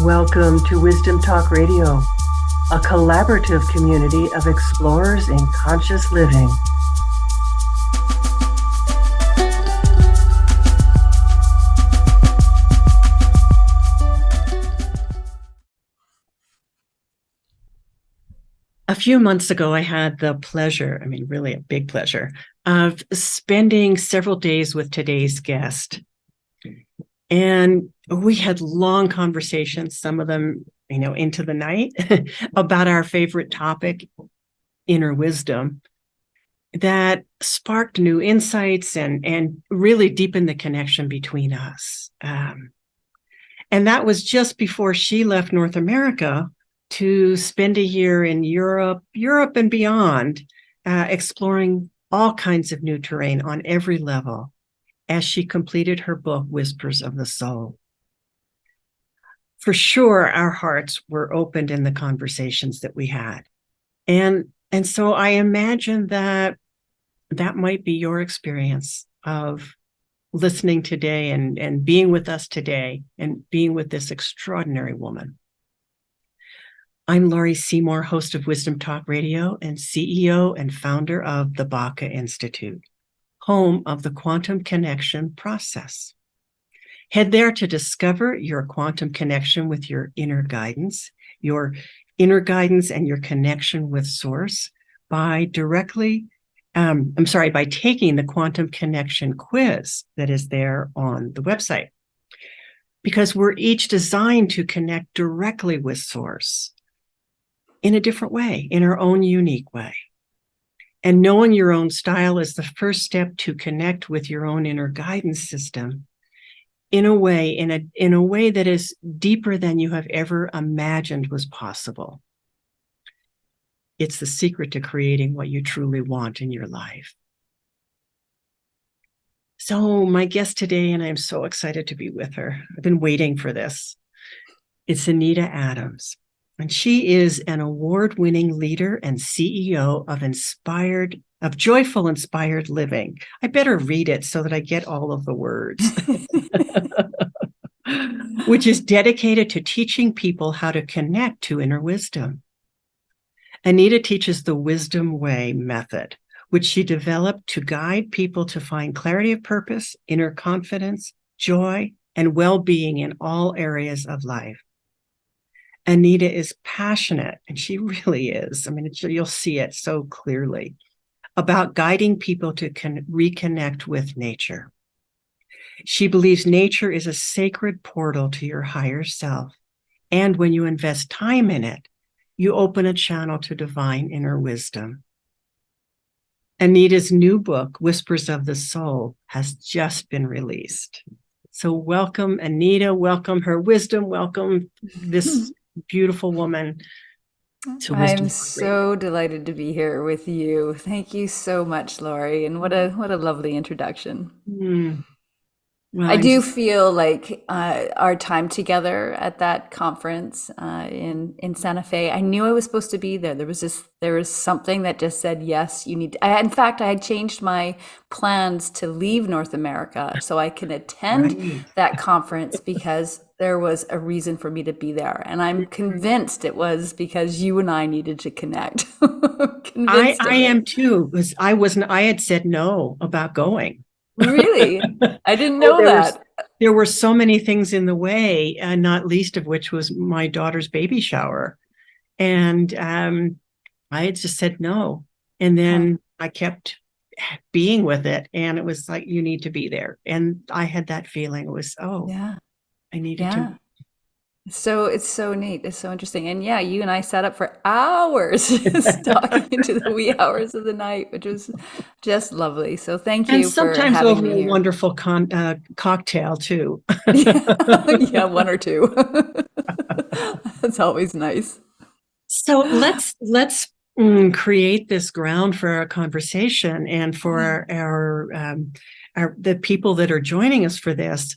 Welcome to Wisdom Talk Radio, a collaborative community of explorers in conscious living. A few months ago, I had the pleasure, really a big pleasure, of spending several days with today's guest. And we had long conversations, some of them, into the night, about our favorite topic, inner wisdom, that sparked new insights and really deepened the connection between us. And that was just before she left North America to spend a year in Europe and beyond, exploring all kinds of new terrain on every level as she completed her book, Whispers of the Soul. For sure, our hearts were opened in the conversations that we had. And so I imagine that might be your experience of listening today and being with us today and being with this extraordinary woman. I'm Laurie Seymour, host of Wisdom Talk Radio and CEO and founder of the Baca Institute, home of the quantum connection process. Head there to discover your quantum connection with your inner guidance and your connection with Source by taking the quantum connection quiz that is there on the website. Because we're each designed to connect directly with Source in a different way, in our own unique way. And knowing your own style is the first step to connect with your own inner guidance system in a way that is deeper than you have ever imagined was possible. It's the secret to creating what you truly want in your life. So my guest today, and I'm so excited to be with her. I've been waiting for this. It's Anita Adams. And she is an award-winning leader and CEO of Joyful Inspired Living. I better read it so that I get all of the words. Which is dedicated to teaching people how to connect to inner wisdom. Anita teaches the Wisdom Way method, which she developed to guide people to find clarity of purpose, inner confidence, joy, and well-being in all areas of life. Anita is passionate, and she really is. You'll see it so clearly, about guiding people to reconnect with nature. She believes nature is a sacred portal to your higher self. And when you invest time in it, you open a channel to divine inner wisdom. Anita's new book, Whispers of the Soul, has just been released. So welcome, Anita. Welcome her wisdom. Welcome this beautiful woman to Wisdom. I'm so delighted to be here with you. Thank you so much, Laurie, and what a lovely introduction. Well, I do feel like our time together at that conference in Santa Fe, I knew I was supposed to be there. There was something that just said, yes, you need. In fact, I had changed my plans to leave North America so I can attend that conference because there was a reason for me to be there. And I'm convinced it was because you and I needed to connect. I am too, because I had said no about going. Really? I didn't know that. There were so many things in the way, not least of which was my daughter's baby shower. And I had just said no. And then I kept being with it. And it was like, you need to be there. And I had that feeling. It was, I needed to. So it's so neat. It's so interesting. And yeah, you and I sat up for hours just talking into the wee hours of the night, which was just lovely. So thank you for having me here. And sometimes over a wonderful cocktail too. Yeah, one or two. That's always nice. So let's create this ground for our conversation and for the people that are joining us for this.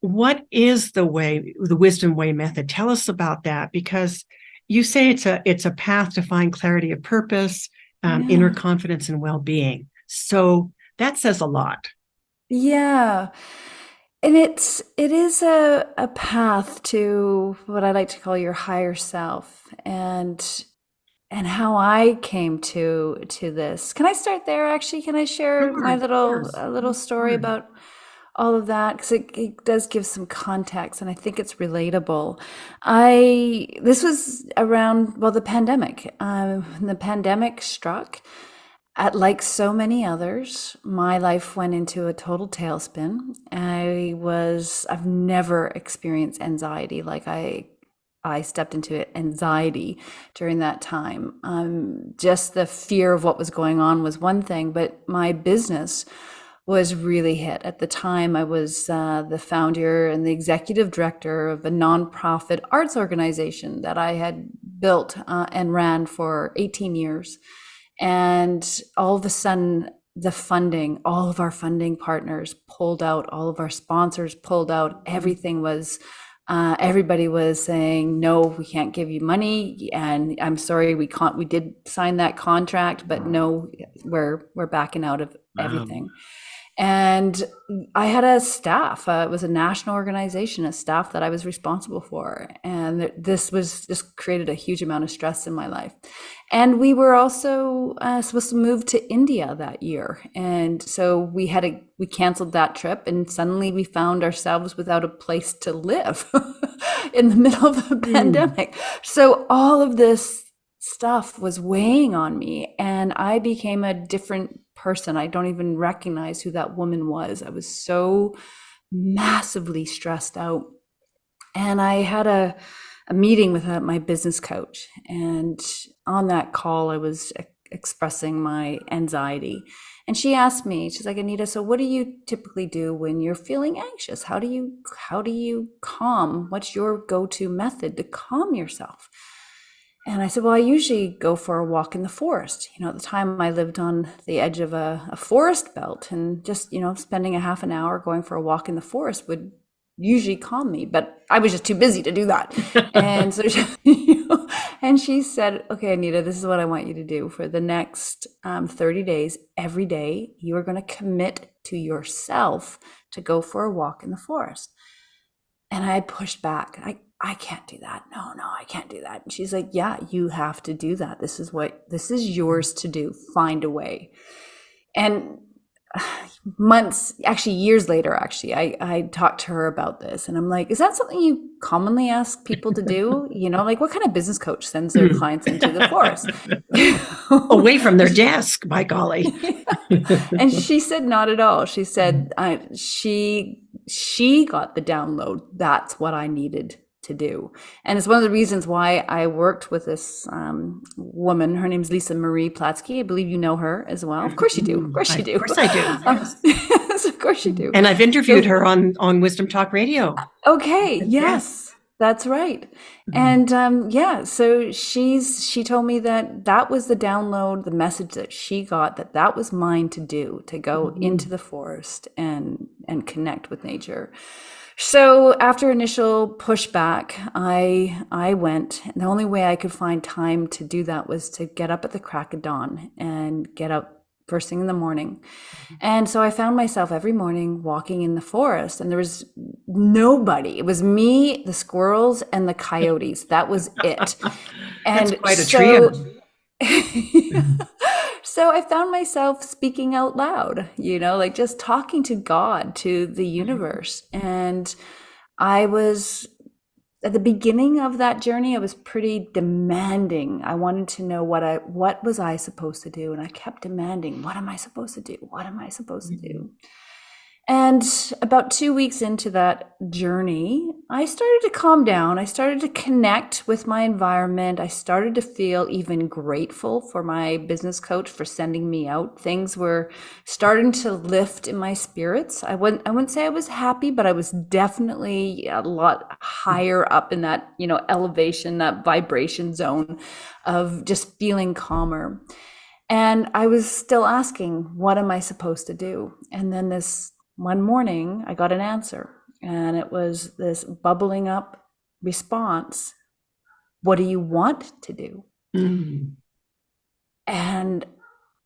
What is the Wisdom Way method? Tell us about that, because you say it's a path to find clarity of purpose, inner confidence, and well-being. So that says a lot. Yeah. it is a path to what I like to call your higher self, and how I came to this. Can I start there? Actually, can I share Sure, my yes. little story Sure. about all of that? Because it does give some context, and I think it's relatable. This was around, well, the pandemic. When the pandemic struck, like so many others, my life went into a total tailspin. I've never experienced anxiety like I stepped into anxiety during that time. Just the fear of what was going on was one thing, but my business was really hit. At the time, I was the founder and the executive director of a nonprofit arts organization that I had built and ran for 18 years. And all of a sudden, all of our funding partners pulled out, all of our sponsors pulled out. Everything was, everybody was saying, no, we can't give you money. And I'm sorry, we did sign that contract, but no, we're backing out of everything. And I had a staff, it was a national organization, a staff that I was responsible for. And this was just created a huge amount of stress in my life. And we were also supposed to move to India that year. And so we canceled that trip, and suddenly we found ourselves without a place to live in the middle of the pandemic. So all of this stuff was weighing on me, and I became a different person. I don't even recognize who that woman was. I was so massively stressed out. And I had a meeting with my business coach. And on that call, I was expressing my anxiety. And she asked me, she's like, Anita, so what do you typically do when you're feeling anxious? How do you calm? What's your go-to method to calm yourself? And I said, well, I usually go for a walk in the forest. At the time I lived on the edge of a forest belt, and just, spending a half an hour going for a walk in the forest would usually calm me, but I was just too busy to do that. And so, and she said, okay, Anita, this is what I want you to do for the next 30 days. Every day, you are going to commit to yourself to go for a walk in the forest. And I had pushed back. I can't do that. No, I can't do that. And she's like, yeah, you have to do that. This is yours to do. Find a way. And years later, I talked to her about this, and I'm like, is that something you commonly ask people to do? Like, what kind of business coach sends their clients into the forest? Away from their desk, by golly. And she said, not at all. She said, she got the download. That's what I needed to do. And it's one of the reasons why I worked with this woman. Her name's Lisa Marie Platsky. I believe you know her as well. Of course you do. Of course you do. Of course I do. Yes, of course you do. And I've interviewed her on Wisdom Talk Radio. Okay. Yes, that's right. And so she told me that was the download, the message that she got, that was mine to do, to go into the forest and connect with nature. So after initial pushback, I went. And the only way I could find time to do that was to get up at the crack of dawn and get out first thing in the morning. And so I found myself every morning walking in the forest, and there was nobody. It was me, the squirrels, and the coyotes. That was it. And that's quite a trio. So I found myself speaking out loud, like just talking to God, to the universe. And I was, at the beginning of that journey, I was pretty demanding. I wanted to know what was I supposed to do? And I kept demanding, what am I supposed to do? What am I supposed to do? And about 2 weeks into that journey, I started to calm down. I started to connect with my environment. I started to feel even grateful for my business coach for sending me out. Things were starting to lift in my spirits. I wouldn't say I was happy, but I was definitely a lot higher up in that, elevation, that vibration zone of just feeling calmer. And I was still asking, what am I supposed to do? And then this one morning, I got an answer, and it was this bubbling up response. What do you want to do? And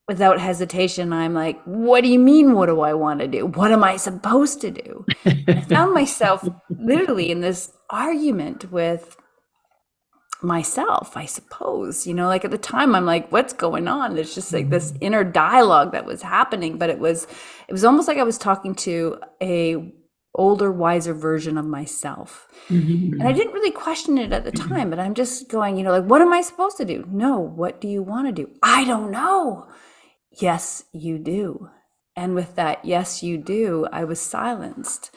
without hesitation, I'm like, what do you mean? What do I want to do? What am I supposed to do? And I found myself literally in this argument with myself, I suppose, like at the time I'm like, what's going on? There's just like this inner dialogue that was happening, but it was almost like I was talking to a older, wiser version of myself. And I didn't really question it at the time, but I'm just going, like, what am I supposed to do? No, what do you want to do? I don't know. Yes, you do. And with that, yes, you do, I was silenced.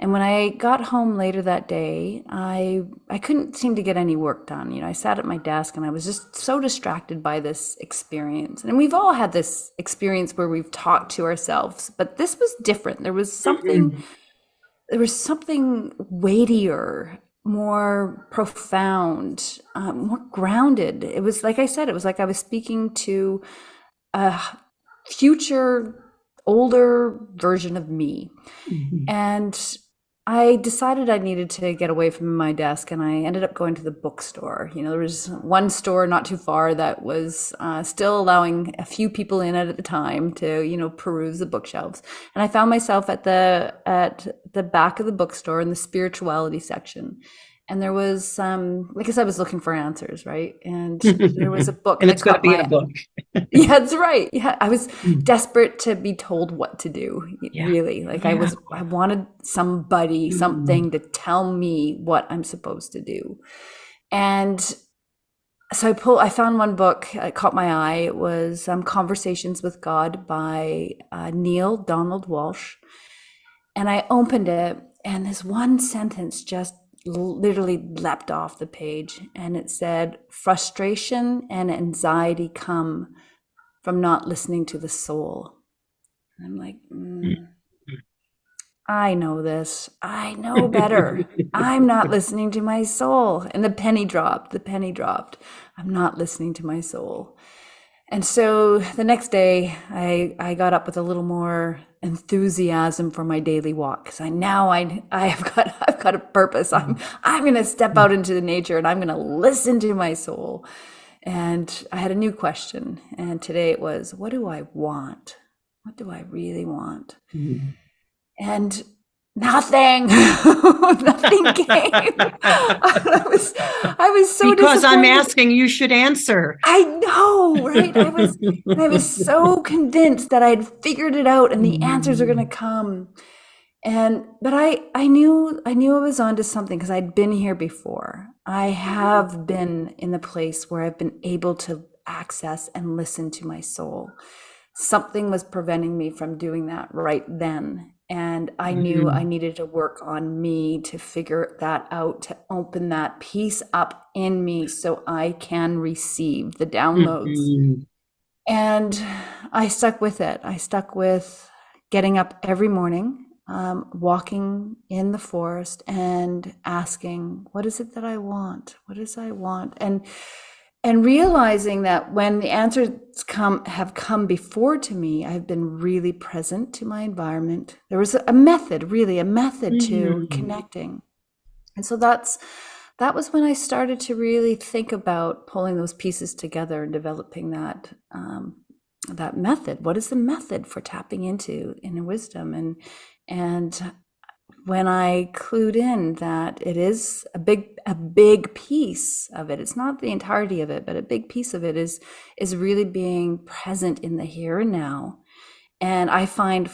And when I got home later that day, I couldn't seem to get any work done. I sat at my desk and I was just so distracted by this experience. And we've all had this experience where we've talked to ourselves, but this was different. There was something weightier, more profound, more grounded. It was like I said, it was like I was speaking to a future, older version of me. And I decided I needed to get away from my desk, and I ended up going to the bookstore. There was one store not too far that was still allowing a few people in at the time to, peruse the bookshelves. And I found myself at the back of the bookstore in the spirituality section. And there was because I was looking for answers, right? And there was a book. And it's got to be a book. Yeah, that's right. Yeah, I was desperate to be told what to do. Really, like I wanted somebody, something to tell me what I'm supposed to do. And so I found one book. It caught my eye. It was Conversations with God by Neil Donald Walsh. And I opened it, and this one sentence just literally leapt off the page, and it said, frustration and anxiety come from not listening to the soul. And I'm like, I know this. I know better. I'm not listening to my soul. And the penny dropped. I'm not listening to my soul. And so the next day I got up with a little more enthusiasm for my daily walk, because I've got a purpose. I'm going to step out into the nature, and I'm going to listen to my soul. And I had a new question, and today it was, what do I want? What do I really want? And nothing. Nothing came. I was so because disappointed. I'm asking, you should answer. I know, right? I was so convinced that I'd figured it out and the answers are going to come. But I knew I was onto something, because I'd been here before. I have been in the place where I've been able to access and listen to my soul. Something was preventing me from doing that right then. And I knew I needed to work on me to figure that out, to open that piece up in me so I can receive the downloads. And I stuck with it. I stuck with getting up every morning, walking in the forest and asking, what is it that I want? What is I want? And realizing that when the answers have come before to me, I've been really present to my environment. There was a method to connecting. And so that was when I started to really think about pulling those pieces together and developing that method. What is the method for tapping into inner wisdom? And when I clued in that it is a big piece of it, it's not the entirety of it, but a big piece of it is really being present in the here and now. And I find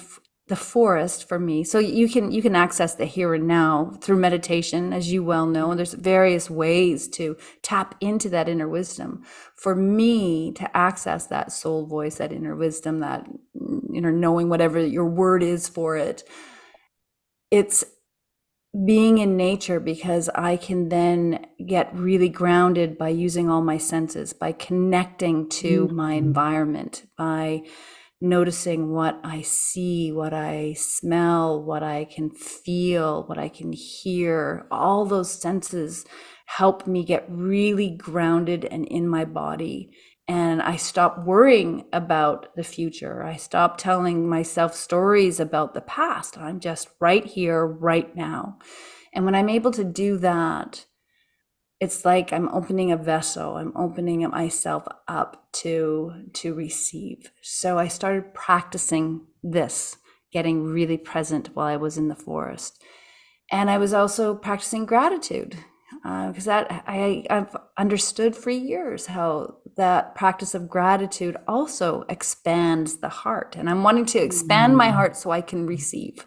the forest for me, so you can access the here and now through meditation, as you well know, and there's various ways to tap into that inner wisdom. For me to access that soul voice, that inner wisdom, that inner knowing, whatever your word is for it, it's being in nature, because I can then get really grounded by using all my senses, by connecting to my environment, by noticing what I see, what I smell, what I can feel, what I can hear. All those senses help me get really grounded and in my body. And I stopped worrying about the future. I stopped telling myself stories about the past. I'm just right here, right now. And when I'm able to do that, it's like I'm opening a vessel. I'm opening myself up to receive. So I started practicing this, getting really present while I was in the forest. And I was also practicing gratitude, because I've understood for years how that practice of gratitude also expands the heart. And I'm wanting to expand my heart so I can receive.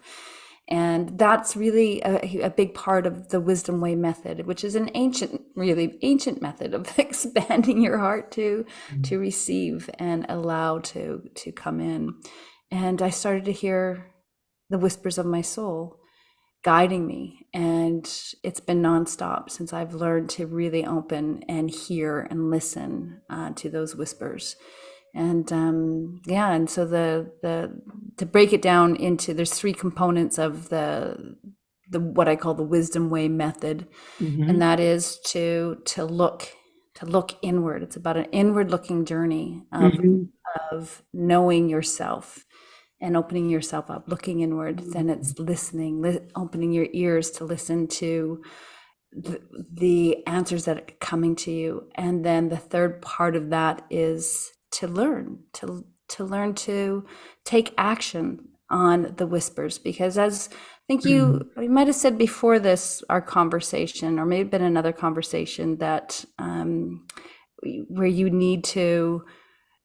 And that's really a big part of the Wisdom Way method, which is an really ancient method of expanding your heart to receive and allow to come in. And I started to hear the whispers of my soul guiding me. And it's been nonstop since I've learned to really open and hear and listen to those whispers. And and so the to break it down into, there's 3 components of the what I call the Wisdom Way method, and that is to look inward. It's about an inward looking journey of knowing yourself and opening yourself up, looking inward. Then it's listening, opening your ears to listen to the answers that are coming to you. And then the third part of that is to learn to take action on the whispers, because as I think you might have said before this, our conversation, or maybe been another conversation, that where you need to,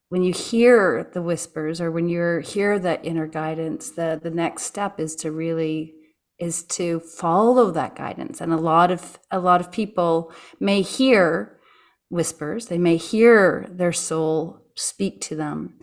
when you hear the whispers or when you hear that inner guidance, the next step is to follow that guidance. And a lot of people may hear whispers, they may hear their soul speak to them,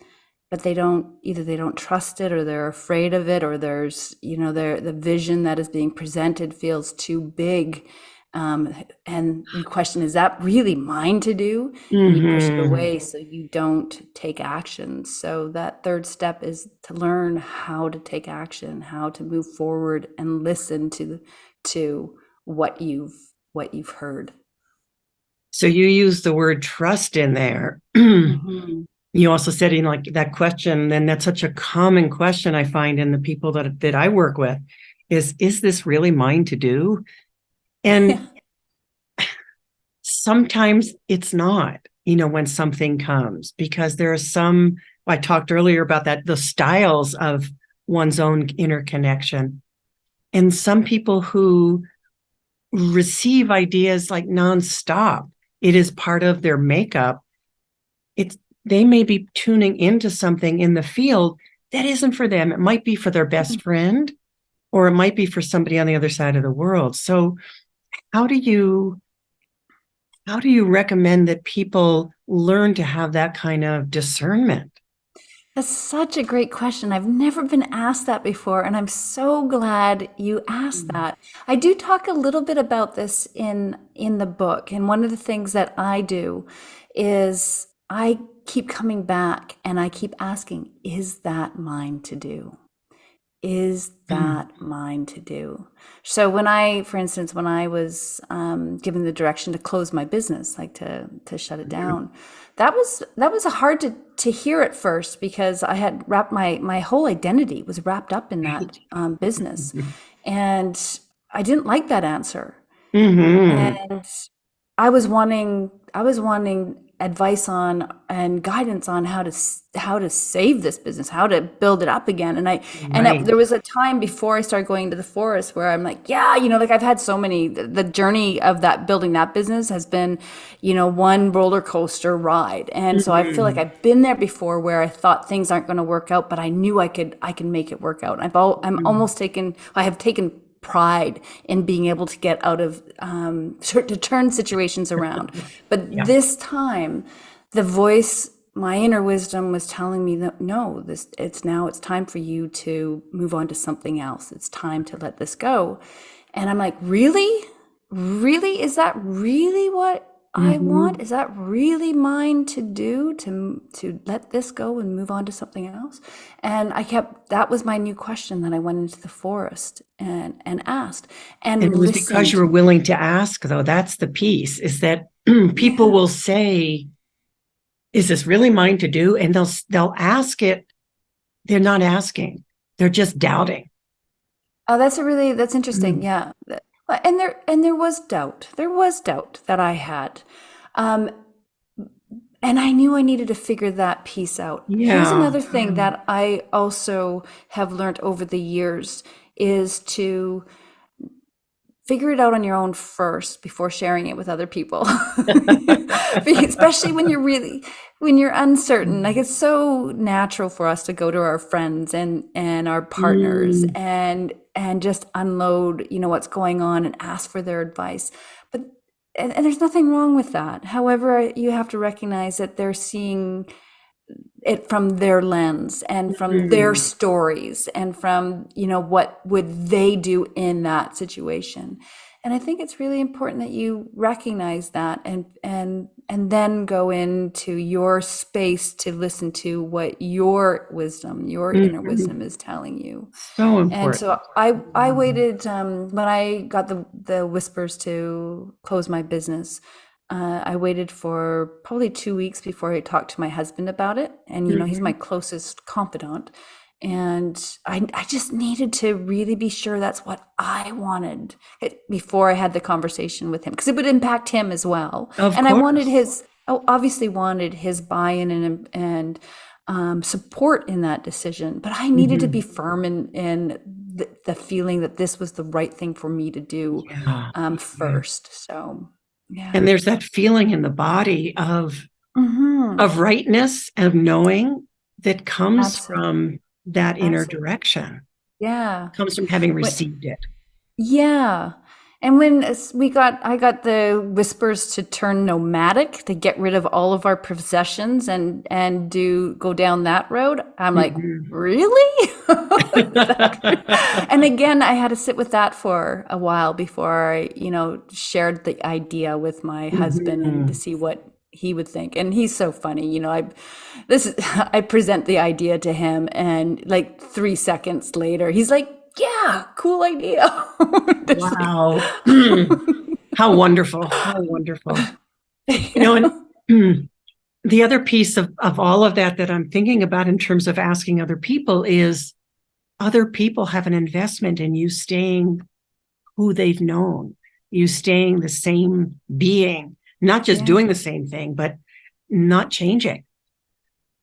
but they don't trust it, or they're afraid of it, or there's the vision that is being presented feels too big, and you question, is that really mine to do? And you push it away so you don't take action. So that third step is to learn how to take action, how to move forward and listen to what you've heard. So you use the word trust in there. You also said in like that question, and that's such a common question I find in the people that I work with, is this really mine to do? And sometimes it's not, when something comes, because there are some, I talked earlier about that, the styles of one's own inner connection. And some people who receive ideas like nonstop, it is part of their makeup. They may be tuning into something in the field that isn't for them. It might be for their best friend, or it might be for somebody on the other side of the world. So how do you recommend that people learn to have that kind of discernment? That's such a great question. I've never been asked that before, and I'm so glad you asked that. I do talk a little bit about this in the book, and one of the things that I do is I keep coming back and I keep asking, is that mine to do? Is that mine to do? So for instance, when I was given the direction to close my business, like to shut it down, that was hard to hear at first, because I had wrapped my whole identity was wrapped up in that business, and I didn't like that answer. And I was wanting advice on and guidance on how to save this business, how to build it up again. And there was a time before I started going to the forest where I'm like, like I've had so many, the journey of that building that business has been, one roller coaster ride. And so I feel like I've been there before, where I thought things aren't going to work out, but I knew I can make it work out. I have taken pride in being able to get out of to turn situations around. But this time, the voice, my inner wisdom, was telling me that no, it's time for you to move on to something else. It's time to let this go. And I'm like, really? Is that really what I want? Is that really mine to do, to let this go and move on to something else? And that was my new question that I went into the forest and asked. And it was because you were willing to ask, though. That's the piece, is that people will say, is this really mine to do? And they'll ask it. They're not asking. They're just doubting. Oh, that's interesting. Yeah. And there was doubt. There was doubt that I had. And I knew I needed to figure that piece out. Yeah. Here's another thing that I also have learned over the years is to figure it out on your own first before sharing it with other people. Especially when you're uncertain. Like, it's so natural for us to go to our friends and our partners and just unload, what's going on and ask for their advice. But and there's nothing wrong with that. However, you have to recognize that they're seeing it from their lens and from their stories and from, what would they do in that situation. And I think it's really important that you recognize that and then go into your space to listen to what your wisdom, your inner wisdom is telling you. So important. And so I waited when I got the whispers to close my business. I waited for probably 2 weeks before I talked to my husband about it. And, he's my closest confidant. And I just needed to really be sure that's what I wanted before I had the conversation with him, because it would impact him as well. Of and course. I obviously wanted his buy-in and support in that decision. But I needed to be firm in the feeling that this was the right thing for me to do first. So, yeah. And there's that feeling in the body of rightness, of knowing, that comes from that inner direction. Yeah. Comes from having received it. Yeah. And when I got the whispers to turn nomadic, to get rid of all of our possessions and go down that road, I'm like, really? And again, I had to sit with that for a while before I, shared the idea with my husband and to see what he would think. And he's so funny. I present the idea to him, and like 3 seconds later, he's like, yeah, cool idea. Wow. How wonderful. How wonderful. And the other piece of all of that I'm thinking about in terms of asking other people is, other people have an investment in you staying who they've known, you staying the same being, not just doing the same thing, but not changing.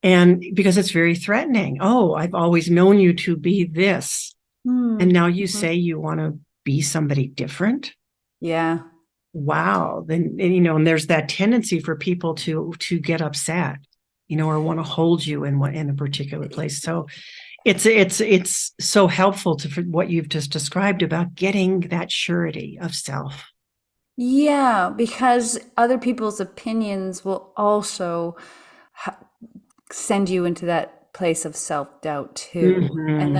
And because it's very threatening. Oh, I've always known you to be this. And now you say you want to be somebody different. Yeah. Wow. Then, and there's that tendency for people to get upset, or want to hold you in a particular place. So it's so helpful for what you've just described about getting that surety of self. Yeah, because other people's opinions will also send you into that place of self-doubt too. And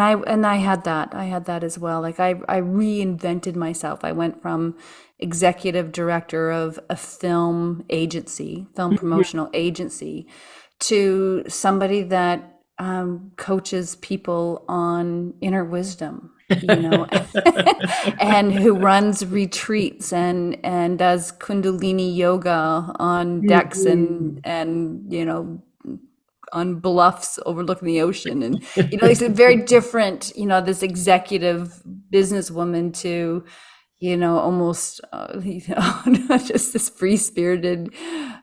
I had that as well. Like, I reinvented myself. I went from executive director of a film promotional agency, to somebody that coaches people on inner wisdom, and who runs retreats and does Kundalini yoga on decks and on bluffs overlooking the ocean. And, it's a very different, this executive businesswoman to, almost, just this free-spirited,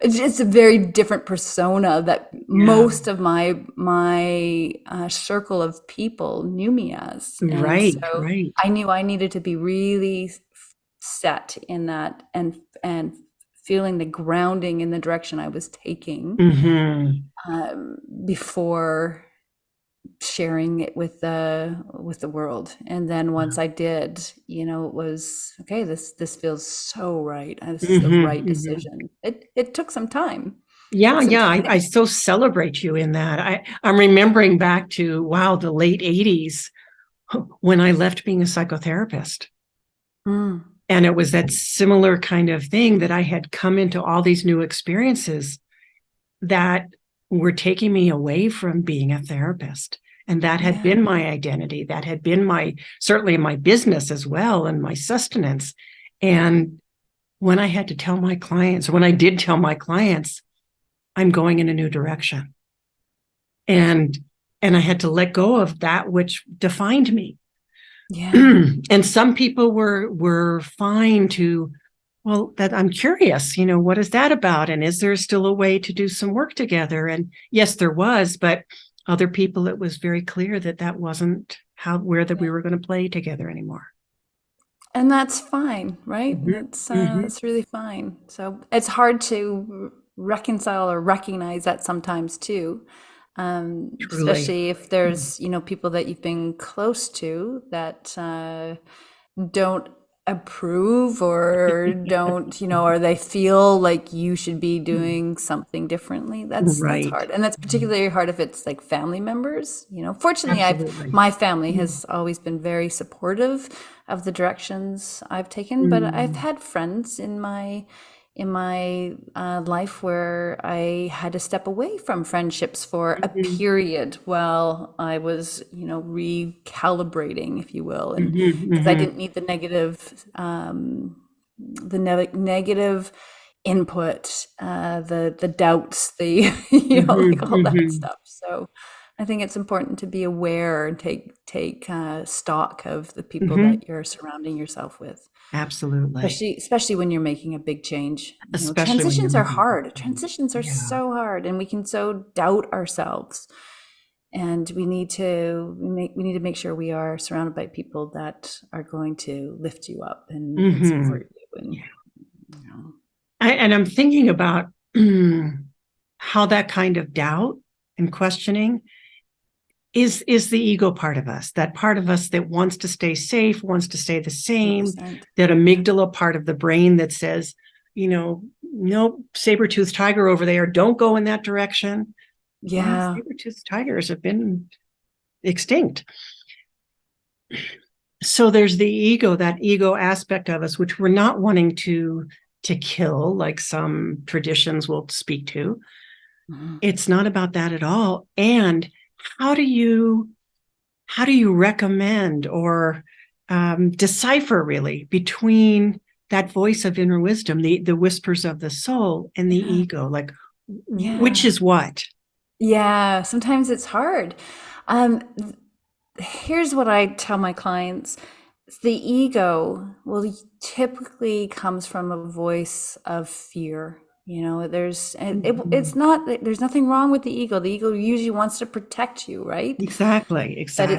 it's a very different persona that most of my circle of people knew me as. And right. I knew I needed to be really set in that and feeling the grounding in the direction I was taking before sharing it with the world. And then once I did, it was okay. This feels so right. This is the right decision. It took some time. Yeah. I so celebrate you in that. I'm remembering back to, the late 80s when I left being a psychotherapist. And it was that similar kind of thing that I had come into all these new experiences that were taking me away from being a therapist. And that had been my identity. That had been certainly my business as well, and my sustenance. And when I had to tell my clients, or when I did tell my clients, I'm going in a new direction. And I had to let go of that which defined me. Yeah. And some people were fine to, well, that I'm curious, what is that about? And is there still a way to do some work together? And yes, there was, but other people, it was very clear that wasn't where we were going to play together anymore. And that's fine, right? Mm-hmm. That's really fine. So it's hard to reconcile or recognize that sometimes too, especially if there's people that you've been close to that don't approve or don't or they feel like you should be doing something differently. That's hard, and that's particularly hard if it's like family members. Fortunately, my family has always been very supportive of the directions I've taken, but I've had friends in my life where I had to step away from friendships for a period while I was, recalibrating, if you will, and because I didn't need the negative input, the doubts, the like all that stuff. So I think it's important to be aware and take stock of the people that you're surrounding yourself with. Absolutely. Especially when you're making a big change. Especially transitions are hard. Transitions are so hard, and we can so doubt ourselves. And we need to make sure we are surrounded by people that are going to lift you up and support you. And I'm thinking about how that kind of doubt and questioning is the ego part of us, that part of us that wants to stay safe, wants to stay the same, 100%. That amygdala part of the brain that says, no saber-toothed tiger over there, don't go in that direction. Yeah. Saber-toothed tigers have been extinct. So there's the ego, that ego aspect of us, which we're not wanting to kill, like some traditions will speak to. It's not about that at all. And how do you recommend or decipher really between that voice of inner wisdom, the whispers of the soul, and the ego? Like, which is what? Yeah, sometimes it's hard. Here's what I tell my clients. The ego typically comes from a voice of fear. There's nothing wrong with the ego. The ego usually wants to protect you, right? Exactly. But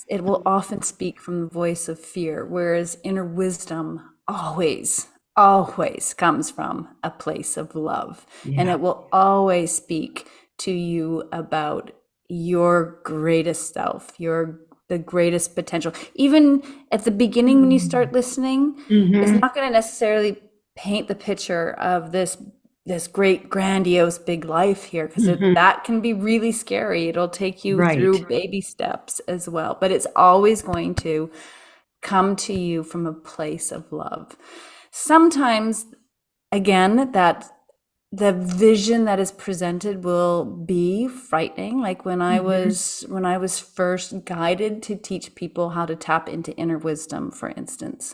it will often speak from the voice of fear, whereas inner wisdom always comes from a place of love. And it will always speak to you about your greatest self, the greatest potential. Even at the beginning, when you start listening, it's not going to necessarily paint the picture of this great grandiose big life here, because that can be really scary. It'll take you through baby steps as well, but it's always going to come to you from a place of love. Sometimes, again, that the vision that is presented will be frightening. Like when I was first guided to teach people how to tap into inner wisdom, for instance,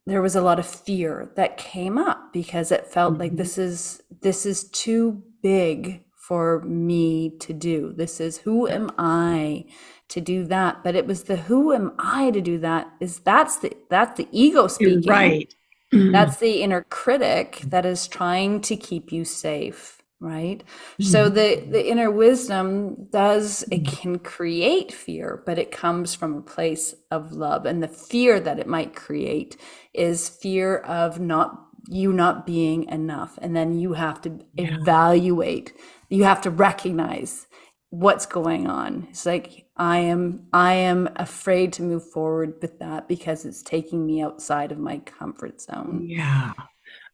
there was a lot of fear that came up because it felt like this is too big for me to do. This is, who am I to do that? But it was the who am I to do that that's the ego speaking. Right. That's the inner critic that is trying to keep you safe, right? So the inner wisdom it can create fear, but it comes from a place of love. And the fear that it might create is fear of not being enough. And then you have to evaluate, you have to recognize what's going on. It's like, I am afraid to move forward with that because it's taking me outside of my comfort zone. Yeah.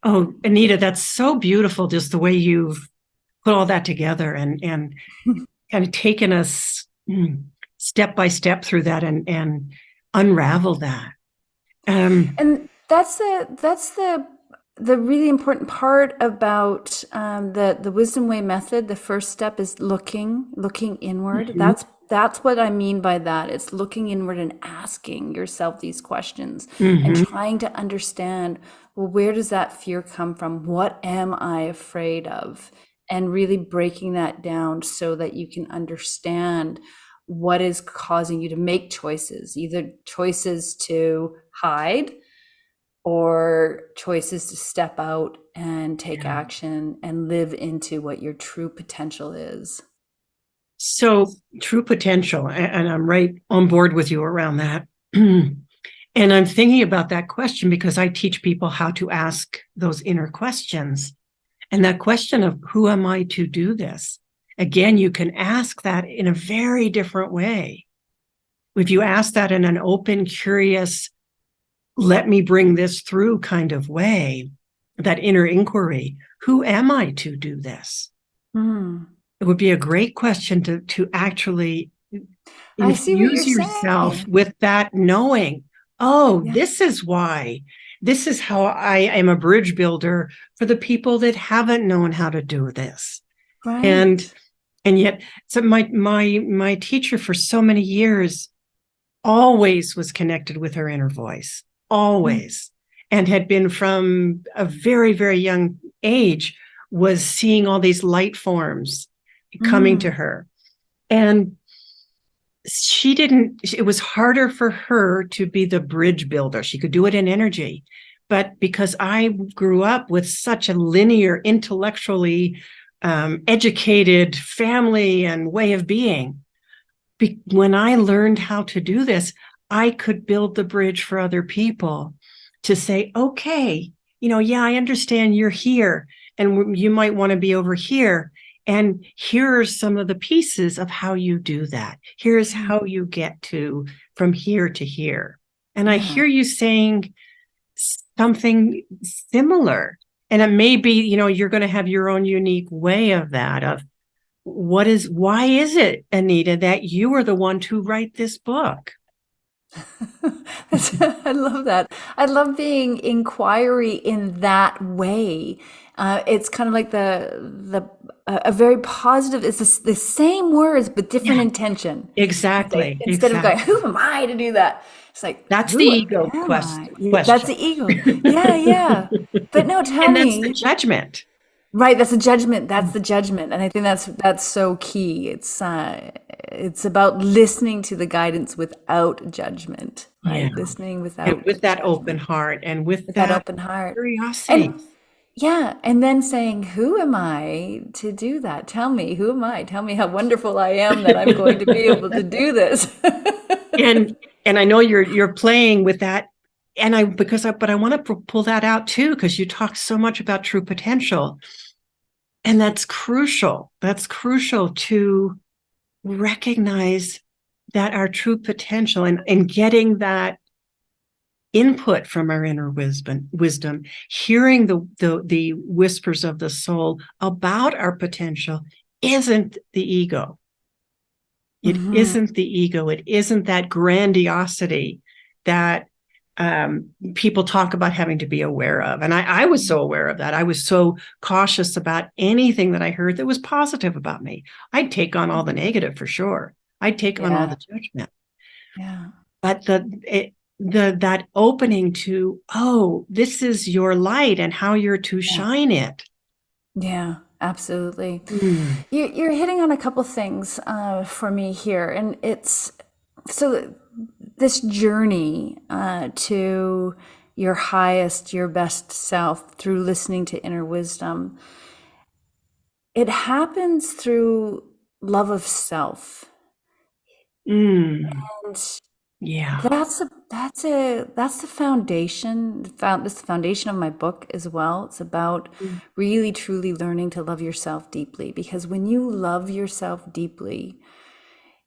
Oh, Anita, that's so beautiful, just the way you've put all that together and kind of taken us step by step through that and unravel that. And that's the really important part about the Wisdom Way method. The first step is looking inward. That's what I mean by that. It's looking inward and asking yourself these questions and trying to understand, well, where does that fear come from? What am I afraid of? And really breaking that down so that you can understand what is causing you to make choices, either choices to hide or choices to step out and take action and live into what your true potential is. So true potential, and I'm right on board with you around that. And I'm thinking about that question because I teach people how to ask those inner questions. And that question of who am I to do this? Again, you can ask that in a very different way. If you ask that in an open, curious, let me bring this through kind of way, that inner inquiry, who am I to do this? It would be a great question to actually infuse yourself with that knowing. Oh, this is why. This is how I am a bridge builder for the people that haven't known how to do this. Right. And yet, so my teacher for so many years always was connected with her inner voice, always, and had been from a very, very young age, was seeing all these light forms coming to her. And it was harder for her to be the bridge builder. She could do it in energy. But because I grew up with such a linear, intellectually educated family and way of being, when I learned how to do this, I could build the bridge for other people to say, okay, I understand you're here and you might want to be over here. And here are some of the pieces of how you do that. Here's how you get from here to here. And I hear you saying something similar. And it may be, you're going to have your own unique way of that, of why is it, Anita, that you were the one to write this book? I love that. I love being inquiry in that way. It's kind of like a very positive. It's the same words but different intention. Exactly. Instead of going, "Who am I to do that?" It's like that's the ego question. That's the ego. Yeah. But no, tell me. That's the judgment. Right, that's the judgment. That's the judgment, and I think that's so key. It's about listening to the guidance without judgment, right? Listening without with that open heart and with that open heart, curiosity. And then saying, "Who am I to do that? Tell me, who am I? Tell me how wonderful I am that I'm going to be able to do this." and I know you're playing with that, and I want to pull that out too, because you talk so much about true potential. And that's crucial. That's crucial to recognize that our true potential and getting that input from our inner wisdom, hearing the whispers of the soul about our potential isn't the ego. It isn't the ego. It isn't that grandiosity that people talk about having to be aware of. And I was so aware of that. I was so cautious about anything that I heard that was positive about me. I'd take on all the negative for sure. I'd take on all the judgment. Yeah. But that opening to, oh, this is your light and how you're to shine it. Yeah, absolutely. You're hitting on a couple things for me here. And it's so this journey to your highest, your best self through listening to inner wisdom, it happens through love of self. And that's the foundation. That's the foundation of my book as well. It's about really truly learning to love yourself deeply, because when you love yourself deeply,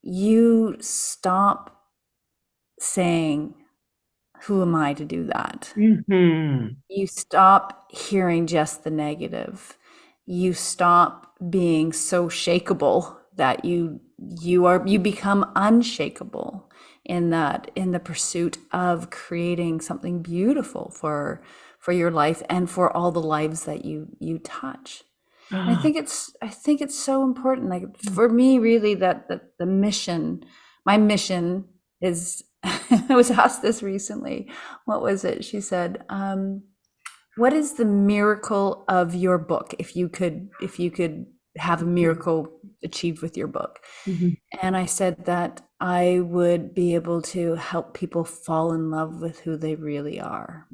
you stop saying, "Who am I to do that?" You stop hearing just the negative. You stop being so shakeable that you become unshakable in the pursuit of creating something beautiful for your life and for all the lives that you touch. And I think it's so important. Like for me, really, that the mission, my mission is. I was asked this recently. What was it? She said, "What is the miracle of your book? If you could have a miracle achieved with your book. And I said that I would be able to help people fall in love with who they really are.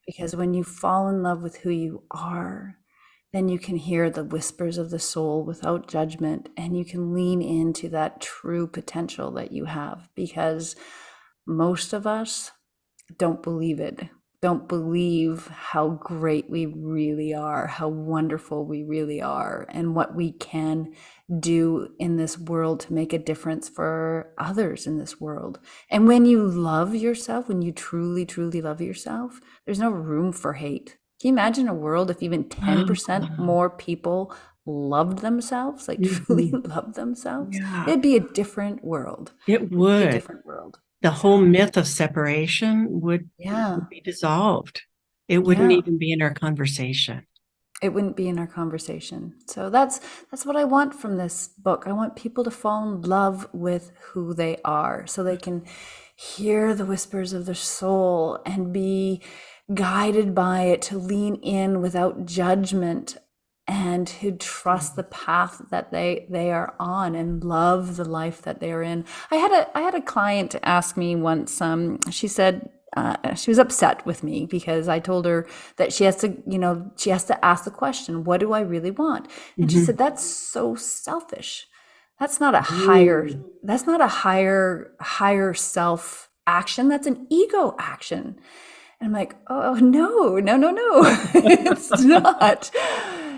Because when you fall in love with who you are, then you can hear the whispers of the soul without judgment, and you can lean into that true potential that you have, because most of us don't believe it, don't believe how great we really are, how wonderful we really are, and what we can do in this world to make a difference for others in this world. And when you love yourself, when you truly, truly love yourself, there's no room for hate. Can you imagine a world if even 10% more people loved themselves, like truly loved themselves? It'd be a different world. It would. Be a different world. The whole myth of separation would be dissolved. It wouldn't even be in our conversation. It wouldn't be in our conversation. So that's what I want from this book. I want people to fall in love with who they are, so they can hear the whispers of their soul and be guided by it, to lean in without judgment, and to trust the path that they are on, and love the life that they are in. I had a client ask me once, she said, she was upset with me because I told her that she has to ask the question, what do I really want? And she said, that's so selfish. That's not a higher self action. That's an ego action. And I'm like, oh, no.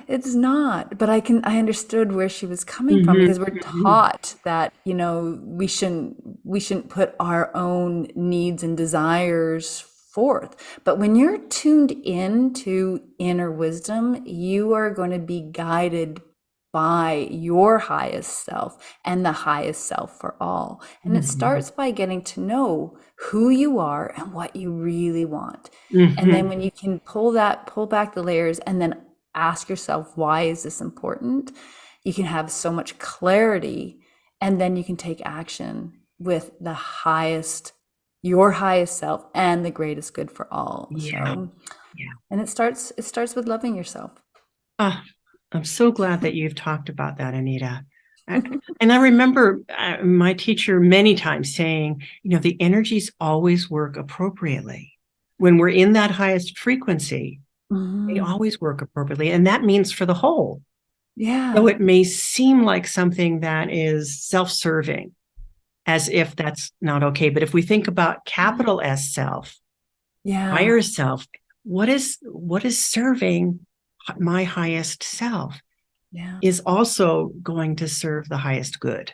It's not. But I understood where she was coming from, because we're taught that, we shouldn't put our own needs and desires forth. But when you're tuned into inner wisdom, you are going to be guided by your highest self, and the highest self for all. And it starts by getting to know who you are and what you really want. And then when you can pull back the layers and then ask yourself, why is this important? You can have so much clarity, and then you can take action with your highest self and the greatest good for all. And it starts with loving yourself. I'm so glad that you've talked about that, Anita. And I remember my teacher many times saying, the energies always work appropriately. When we're in that highest frequency, they always work appropriately. And that means for the whole. So it may seem like something that is self-serving, as if that's not okay. But if we think about capital S self, higher self, what is serving my highest self is also going to serve the highest good.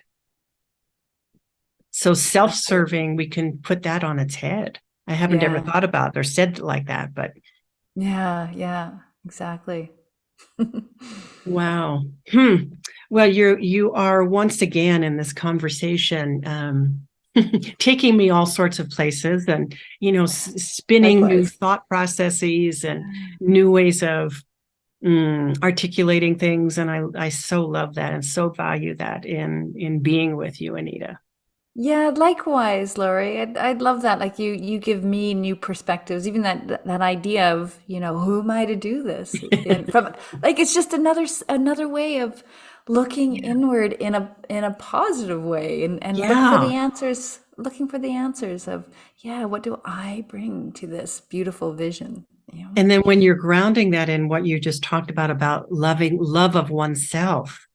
So self-serving, we can put that on its head. I haven't ever thought about it or said it like that, but exactly. Wow. Well, you are once again in this conversation, taking me all sorts of places, and spinning new thought processes and new ways of articulating things. And I so love that and so value that in being with you, Anita. Yeah, likewise, Laurie. I'd love that. Like you give me new perspectives, even that idea of, who am I to do this? And from it's just another way of looking inward in a positive way, and looking for the answers of, what do I bring to this beautiful vision? And then when you're grounding that in what you just talked about love of oneself.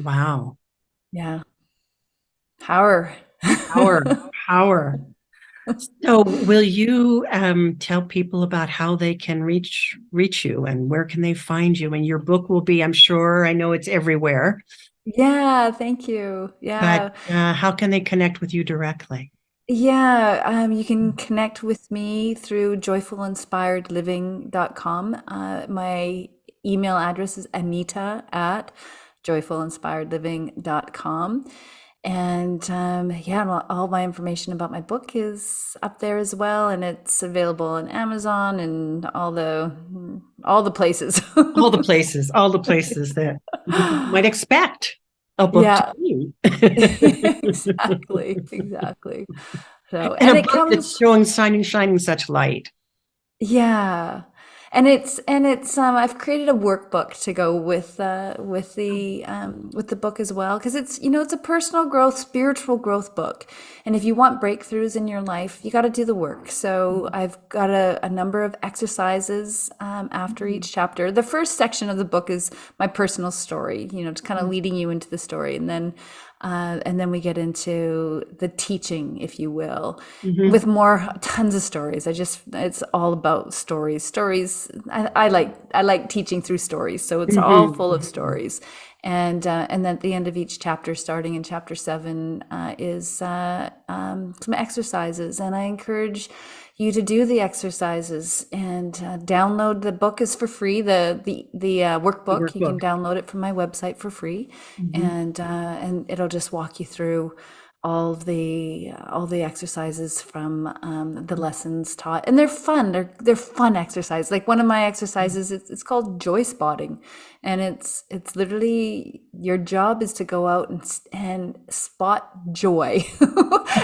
Wow. Yeah. Power. So will you tell people about how they can reach you, and where can they find you? And your book will be, I'm sure, I know it's everywhere. Yeah, thank you. Yeah. But how can they connect with you directly? Yeah, you can connect with me through joyfulinspiredliving.com. My email address is anita@joyfulinspiredliving.com. And all my information about my book is up there as well, and it's available on Amazon and all the places. all the places that you might expect a book to be. Exactly. So and a book that's shining such light. Yeah. it's I've created a workbook to go with the book as well, because it's, it's a personal growth, spiritual growth book. And if you want breakthroughs in your life, you got to do the work. So I've got a number of exercises after each chapter. The first section of the book is my personal story, it's kind of leading you into the story, and then we get into the teaching, if you will, with tons of stories. It's all about stories. Stories. I like teaching through stories, so it's all full of stories. And then at the end of each chapter, starting in chapter 7, is some exercises, and I encourage you to do the exercises and download. The book is for free. The workbook, you can download it from my website for free, and it'll just walk you through all the exercises from the lessons taught, and they're fun. They're fun exercises. Like one of my exercises, it's called joy spotting, and it's literally your job is to go out and spot joy,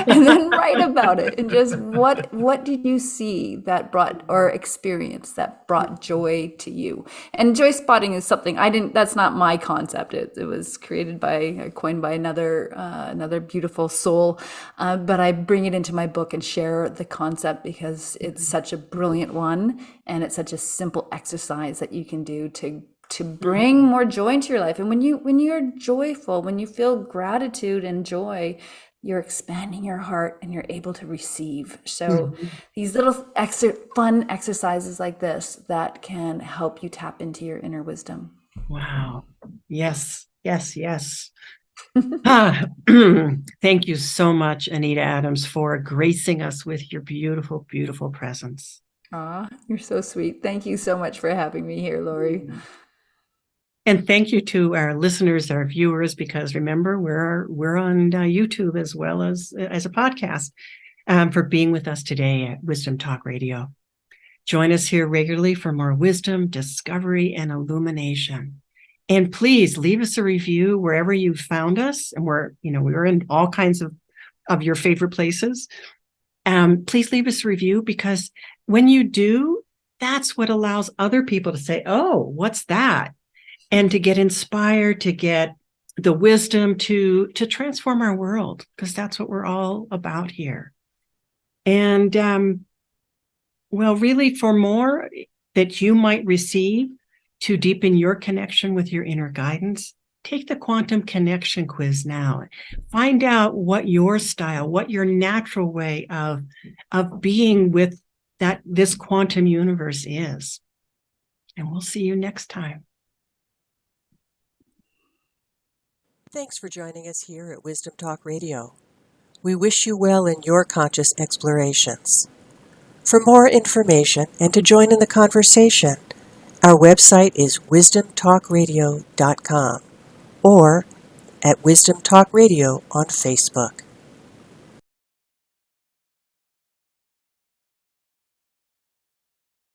and then write about it, and just what did you see that brought, or experience that brought joy to you. And joy spotting is something that's not my concept. It was coined by another beautiful soul, but I bring it into my book and share the concept because it's such a brilliant one, and it's such a simple exercise that you can do to bring more joy into your life. And when you're joyful, when you feel gratitude and joy, you're expanding your heart and you're able to receive. So these little fun exercises like this that can help you tap into your inner wisdom. Wow. Yes. Thank you so much, Anita Adams, for gracing us with your beautiful, beautiful presence. You're so sweet. Thank you so much for having me here, Laurie. And thank you to our listeners, our viewers, because remember, we're on YouTube as well as a podcast, for being with us today at Wisdom Talk Radio. Join us here regularly for more wisdom, discovery, and illumination. And please leave us a review wherever you found us. And we're in all kinds of your favorite places. Please leave us a review, because when you do, that's what allows other people to say, oh, what's that? And to get inspired, to get the wisdom to transform our world, because that's what we're all about here. And really, for more that you might receive to deepen your connection with your inner guidance, take the Quantum Connection quiz now. Find out what your style, what your natural way of being with this quantum universe is. And we'll see you next time. Thanks for joining us here at Wisdom Talk Radio. We wish you well in your conscious explorations. For more information and to join in the conversation, our website is wisdomtalkradio.com or at Wisdom Talk Radio on Facebook.